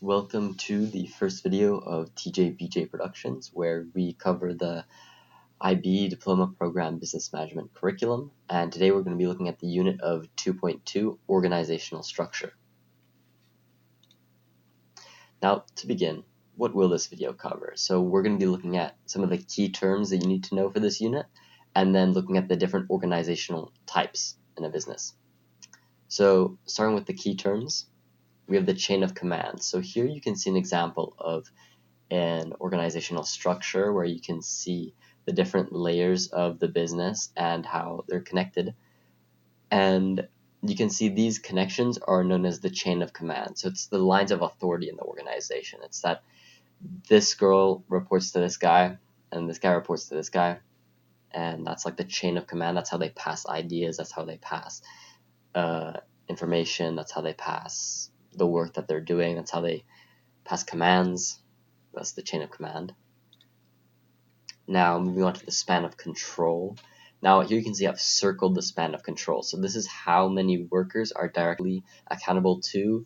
Welcome to the first video of TJBJ Productions, where we cover the IB Diploma Program Business Management Curriculum, and today we're going to be looking at the unit of 2.2, Organizational Structure. Now, to begin, what will this video cover? So we're going to be looking at some of the key terms that you need to know for this unit, and then looking at the different organizational types in a business. So starting with the key terms, we have the chain of command. So here you can see an example of an organizational structure where you can see the different layers of the business and how they're connected. And you can see these connections are known as the chain of command. So it's the lines of authority in the organization. It's that this girl reports to this guy and this guy reports to this guy. And that's like the chain of command. That's how they pass ideas. That's how they pass information. That's how they pass the work that they're doing. That's how they pass commands. That's the chain of command. Now moving on to the span of control. Now here you can see I've circled the span of control. So this is how many workers are directly accountable to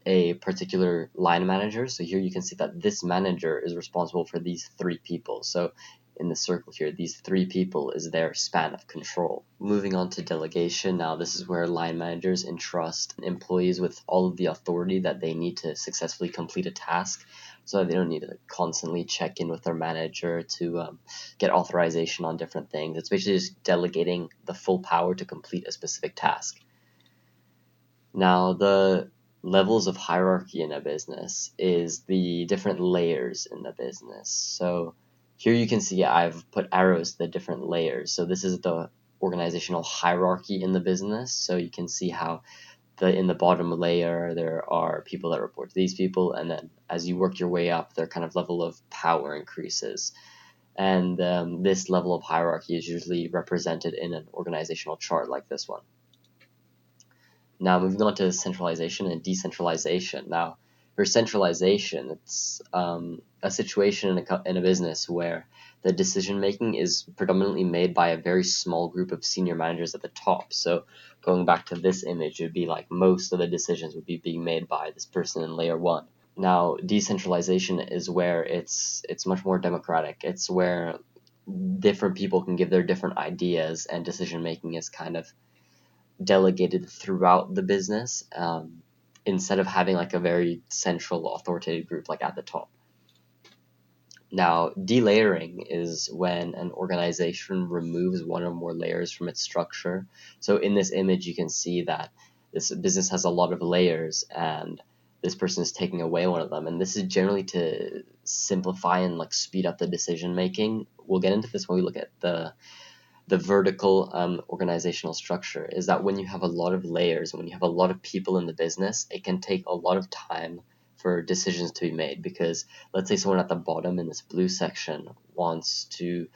a particular line manager. So here you can see that this manager is responsible for these 3 people. So in the circle here, these 3 people is their span of control. Moving on to delegation. Now this is where line managers entrust employees with all of the authority that they need to successfully complete a task, so that they don't need to constantly check in with their manager to get authorization on different things. It's basically just delegating the full power to complete a specific task. Now the levels of hierarchy in a business is the different layers in the business. So here you can see I've put arrows to the different layers. So this is the organizational hierarchy in the business. So you can see how in the bottom layer there are people that report to these people, and then as you work your way up, their kind of level of power increases. And this level of hierarchy is usually represented in an organizational chart like this one. Now moving on to centralization and decentralization. Now for centralization, it's a situation in a business where the decision making is predominantly made by a very small group of senior managers at the top. So going back to this image, it would be like most of the decisions would be being made by this person in layer 1. Now decentralization is where it's much more democratic. It's where different people can give their different ideas, and decision making is kind of delegated throughout the business, instead of having like a very central authoritative group like at the top. Now delayering is when an organization removes one or more layers from its structure. So in this image you can see that this business has a lot of layers and this person is taking away one of them, and this is generally to simplify and like speed up the decision making. We'll get into this when we look at the vertical organizational structure. Is that when you have a lot of layers, when you have a lot of people in the business, it can take a lot of time for decisions to be made, because let's say someone at the bottom in this blue section wants to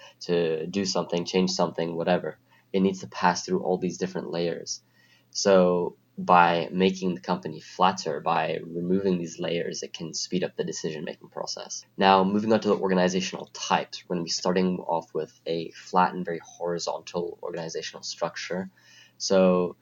do something, change something, whatever. It needs to pass through all these different layers. So by making the company flatter, by removing these layers, it can speed up the decision-making process. Now, moving on to the organizational types, we're going to be starting off with a flat and very horizontal organizational structure. So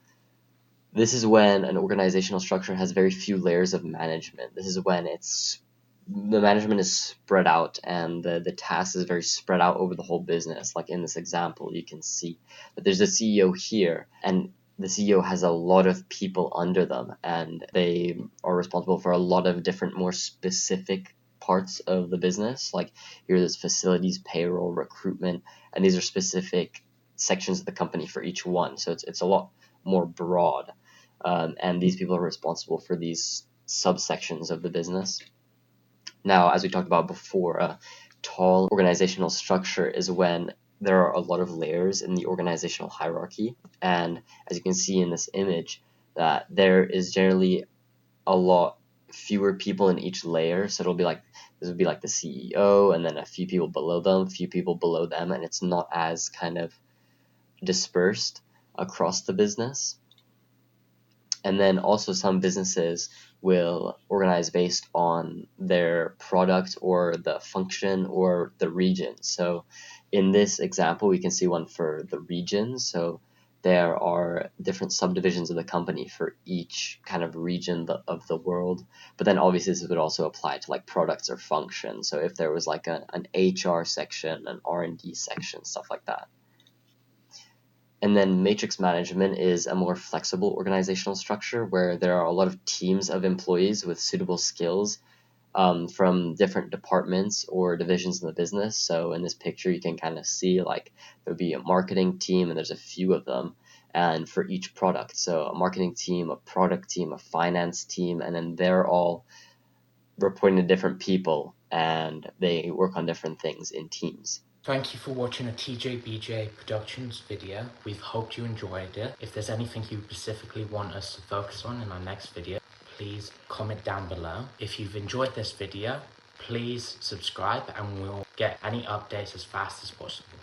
this is when an organizational structure has very few layers of management. This is when the management is spread out and the task is very spread out over the whole business. Like in this example, you can see that there's a CEO here, and the CEO has a lot of people under them, and they are responsible for a lot of different more specific parts of the business. Like here there's facilities, payroll, recruitment, and these are specific sections of the company for each one. So it's a lot more broad, and these people are responsible for these subsections of the business. Now, as we talked about before, a tall organizational structure is when there are a lot of layers in the organizational hierarchy, and as you can see in this image, that there is generally a lot fewer people in each layer. So it'll be like, this would be like the CEO, and then a few people below them, a few people below them, and it's not as kind of dispersed across the business. And then also some businesses will organize based on their product or the function or the region. So in this example, we can see one for the region. So there are different subdivisions of the company for each kind of region of the world. But then obviously this would also apply to like products or functions. So if there was like an HR section, an R&D section, stuff like that. And then matrix management is a more flexible organizational structure where there are a lot of teams of employees with suitable skills from different departments or divisions in the business. So in this picture, you can kind of see like there would be a marketing team, and there's a few of them, and for each product. So a marketing team, a product team, a finance team, and then they're all reporting to different people, and they work on different things in teams. Thank you for watching a TJBJ Productions video. We've hoped you enjoyed it. If there's anything you specifically want us to focus on in our next video, please comment down below. If you've enjoyed this video, please subscribe and we'll get any updates as fast as possible.